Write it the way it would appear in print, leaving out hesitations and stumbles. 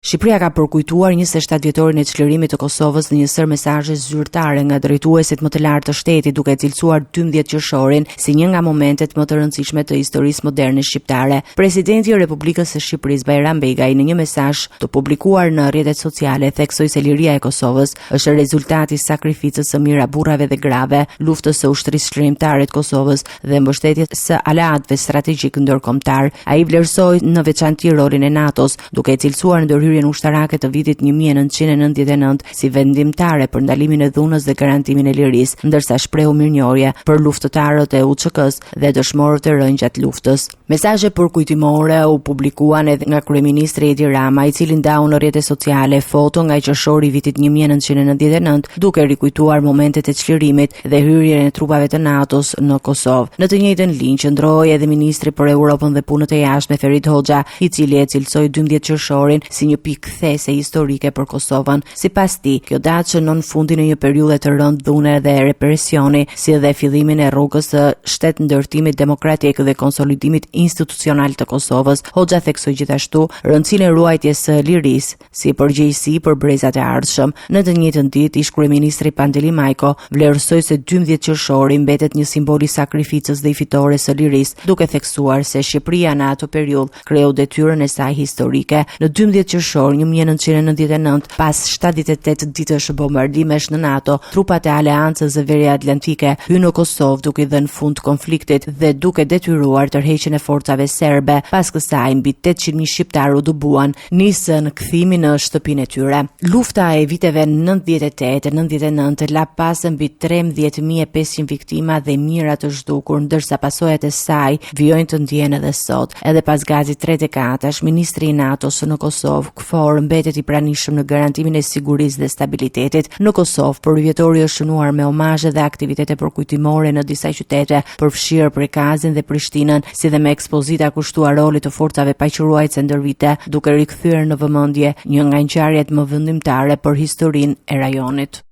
Shqipëria ka përkujtuar 27 vjetorin e çlirimit të Kosovës në një sër mesazhe zyrtare nga drejtuesit më të lartë të shtetit, duke cilësuar 12 qershorin si një nga momentet më të rëndësishme të historisë moderne shqiptare. Presidenti i Republikës së Shqipërisë Bajram Begaj në një mesazh të publikuar në rrjetet sociale theksoi se liria e Kosovës është rezultati i sakrificës së mira burrave dhe grave, luftës së ushtrisë çlirimtare të Kosovës dhe mbështetjes së aleatëve strategjik ndërkombëtar. Ai vlerësoi në veçantë rolin e NATO-s, duke cilësuar ndërhyrjen ushtarake të vitit 1999 si vendimtare për ndalimin e dhunës dhe garantimin e lirisë, ndërsa shprehu mirënjohje për luftëtarët e UÇK-s dhe dëshmorët e rënë gjatë luftës. Mesazhe përkujtimore u publikuan edhe nga kryeministri Edi Rama, i cili ndau në rrjetet sociale foto nga qershori i vitit 1999, duke rikujtuar momentet e çlirimit dhe hyrjen e trupave të NATO-s në Kosovë. Në të njëjtën linjë qëndroi edhe ministri për Europën dhe punët e jashtme Ferit Hoxha, i cili e cilësoi 12 qershorin si një pikë kthese historike për Kosovën. Sipas tij, kjo datë shënon fundin e një periudhe të rëndë dhune dhe represioni, si dhe fillimin e rrugës së shtetëndërtimit demokratik dhe konsolidimit institucional të Kosovës. Hoxha theksoi gjithashtu rëndësinë e ruajtjes së lirisë si përgjegjësi për brezat e ardhshëm. Në të njëjtën ditë, ish kryeministri Pandeli Majko vlerësoi se 12 qershori mbetet një simbol i sakrificës dhe i fitores së lirisë, duke theksuar se Shqipëria në atë periudhë kreu detyrën e saj historike. Në 12 qershor 1999, pas 78 ditësh bombardimesh në NATO, trupat e Aleancës së Veriatlantike hynë në Kosovë duke dhënë fund konfliktit dhe duke detyruar tërheqjen e forcave serbe. Pas kësaj, mbi 800.000 shqiptar u dëbuan, nisën kthimin në shtëpinë e tyre. Lufta e viteve 98-99 la pas mbi 13.500 viktima dhe mijëra të zhdukur, ndërsa pasojat e saj vijojnë të ndjehen edhe sot. Edhe pas gazit 34, ministri i NATO-s në Kosovë, KFOR, mbetet i pranishëm në garantimin e sigurisë dhe stabilitetit në Kosovë. Por vjetori është shënuar me omazhe dhe aktivitete përkujtimore në disa qytete, përfshirë Prikazin dhe Prishtinën, si dhe me ekspozita kushtuar rolit të forcave paqëruajtëse ndër vite, duke rikthyer në vëmendje një nga ngjarjet më vendimtare për historinë e rajonit.